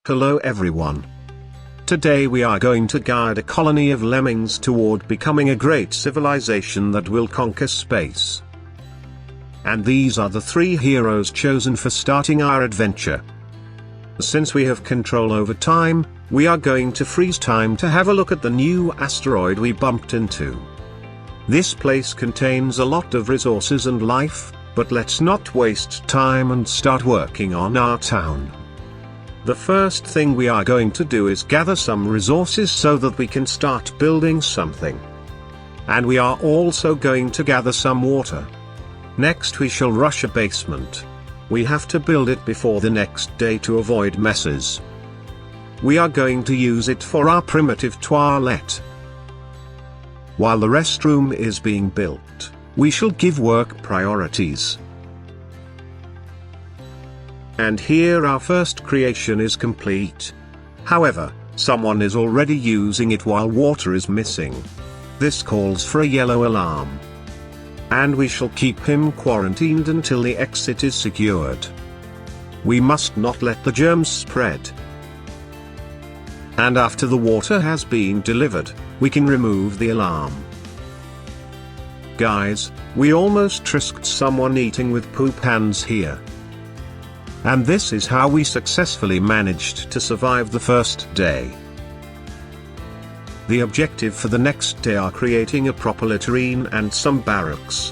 Hello everyone. Today we are going to guide a colony of lemmings toward becoming a great civilization that will conquer space. And these are the three heroes chosen for starting our adventure. Since we have control over time, we are going to freeze time to have a look at the new asteroid we bumped into. This place contains a lot of resources and life, but let's not waste time and start working on our town. The first thing we are going to do is gather some resources so that we can start building something. And we are also going to gather some water. Next we shall rush a basement. We have to build it before the next day to avoid messes. We are going to use it for our primitive toilet. While the restroom is being built, we shall give work priorities. And here our first creation is complete. However, someone is already using it while water is missing. This calls for a yellow alarm. And we shall keep him quarantined until the exit is secured. We must not let the germs spread. And after the water has been delivered, we can remove the alarm. Guys, we almost risked someone eating with poop hands here. And this is how we successfully managed to survive the first day. The objective for the next day are creating a proper latrine and some barracks.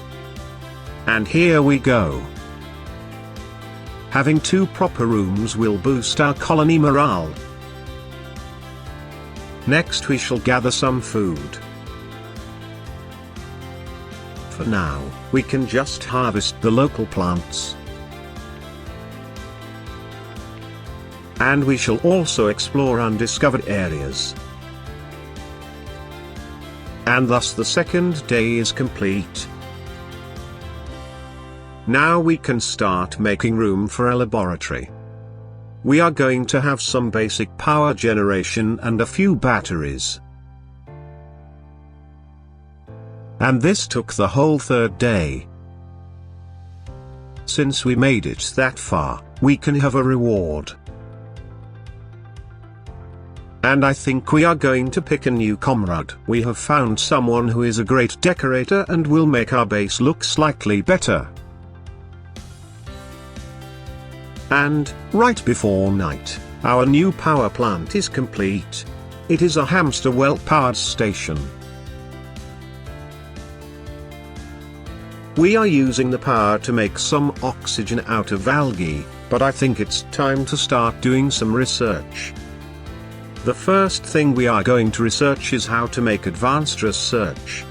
And here we go. Having 2 proper rooms will boost our colony morale. Next we shall gather some food. For now, we can just harvest the local plants. And we shall also explore undiscovered areas. And thus the second day is complete. Now we can start making room for a laboratory. We are going to have some basic power generation and a few batteries. And this took the whole 3rd day. Since we made it that far, we can have a reward. And I think we are going to pick a new comrade. We have found someone who is a great decorator and will make our base look slightly better. And, right before night, our new power plant is complete. It is a hamster well-powered station. We are using the power to make some oxygen out of algae, but I think it's time to start doing some research. The first thing we are going to research is how to make advanced research.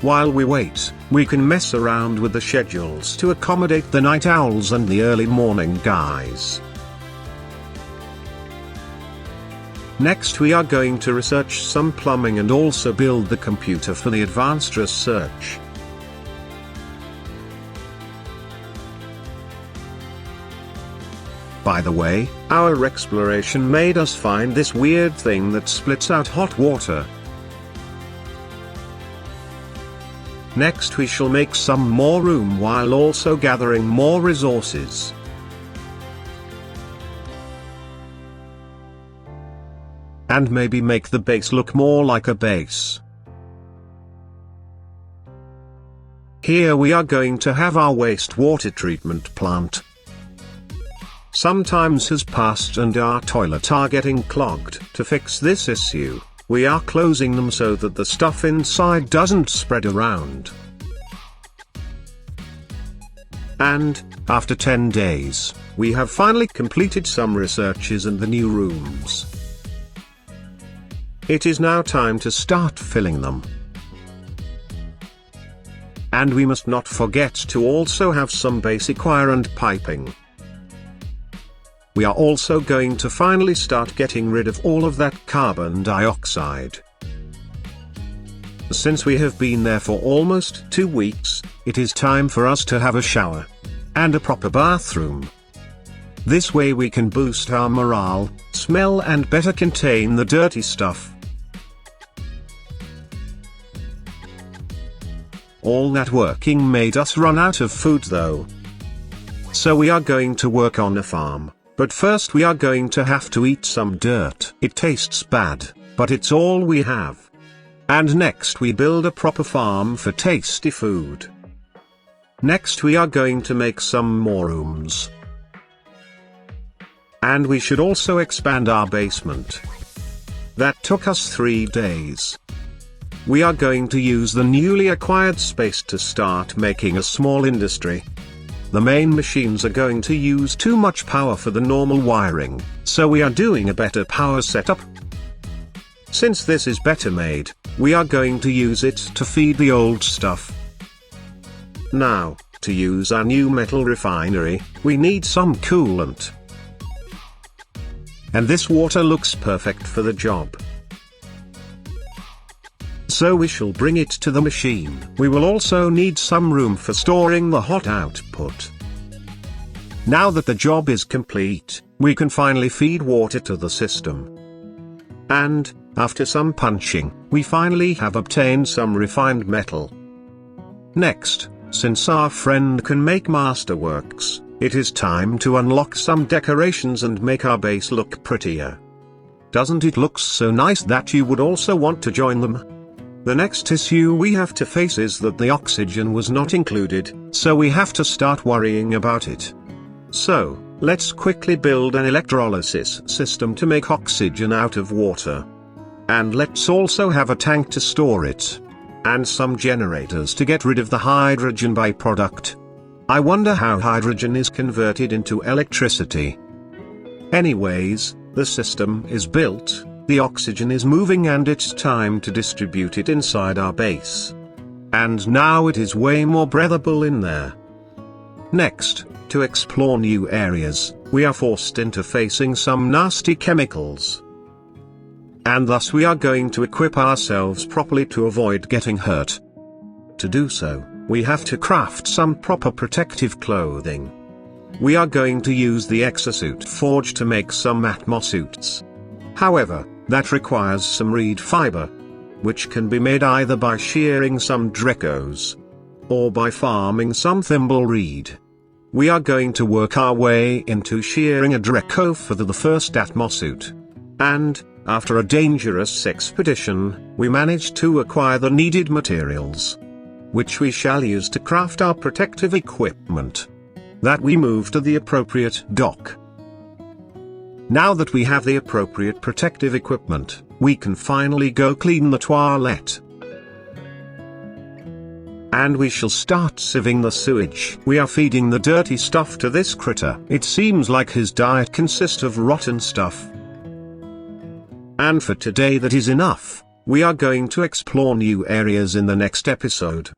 While we wait, we can mess around with the schedules to accommodate the night owls and the early morning guys. Next we are going to research some plumbing and also build the computer for the advanced research. By the way, our exploration made us find this weird thing that splits out hot water. Next we shall make some more room while also gathering more resources. And maybe make the base look more like a base. Here we are going to have our wastewater treatment plant. Some time has passed and our toilets are getting clogged. To fix this issue, we are closing them so that the stuff inside doesn't spread around. And, after 10 days, we have finally completed some researches in the new rooms. It is now time to start filling them. And we must not forget to also have some basic wire and piping. We are also going to finally start getting rid of all of that carbon dioxide. Since we have been there for almost 2 weeks, it is time for us to have a shower. And a proper bathroom. This way we can boost our morale, smell and better contain the dirty stuff. All that working made us run out of food though. So we are going to work on a farm. But first we are going to have to eat some dirt. It tastes bad, but it's all we have. And next we build a proper farm for tasty food. Next we are going to make some more rooms. And we should also expand our basement. That took us 3 days. We are going to use the newly acquired space to start making a small industry. The main machines are going to use too much power for the normal wiring, so we are doing a better power setup. Since this is better made, we are going to use it to feed the old stuff. Now, to use our new metal refinery, we need some coolant. And this water looks perfect for the job. So we shall bring it to the machine. We will also need some room for storing the hot output. Now that the job is complete, we can finally feed water to the system. And, after some punching, we finally have obtained some refined metal. Next, since our friend can make masterworks, it is time to unlock some decorations and make our base look prettier. Doesn't it look so nice that you would also want to join them? The next issue we have to face is that the oxygen was not included, so we have to start worrying about it. So, let's quickly build an electrolysis system to make oxygen out of water. And let's also have a tank to store it. And some generators to get rid of the hydrogen byproduct. I wonder how hydrogen is converted into electricity. Anyways, the system is built, the oxygen is moving, and it's time to distribute it inside our base. And now it is way more breathable in there. Next, to explore new areas, we are forced into facing some nasty chemicals. And thus we are going to equip ourselves properly to avoid getting hurt. To do so, we have to craft some proper protective clothing. We are going to use the exosuit forge to make some atmosuits. However, that requires some reed fiber, which can be made either by shearing some drecos, or by farming some thimble reed. We are going to work our way into shearing a dreco for the first atmosuit. And, after a dangerous expedition, we managed to acquire the needed materials, which we shall use to craft our protective equipment. That we move to the appropriate dock. Now that we have the appropriate protective equipment, we can finally go clean the toilet. And we shall start sieving the sewage. We are feeding the dirty stuff to this critter. It seems like his diet consists of rotten stuff. And for today that is enough. We are going to explore new areas in the next episode.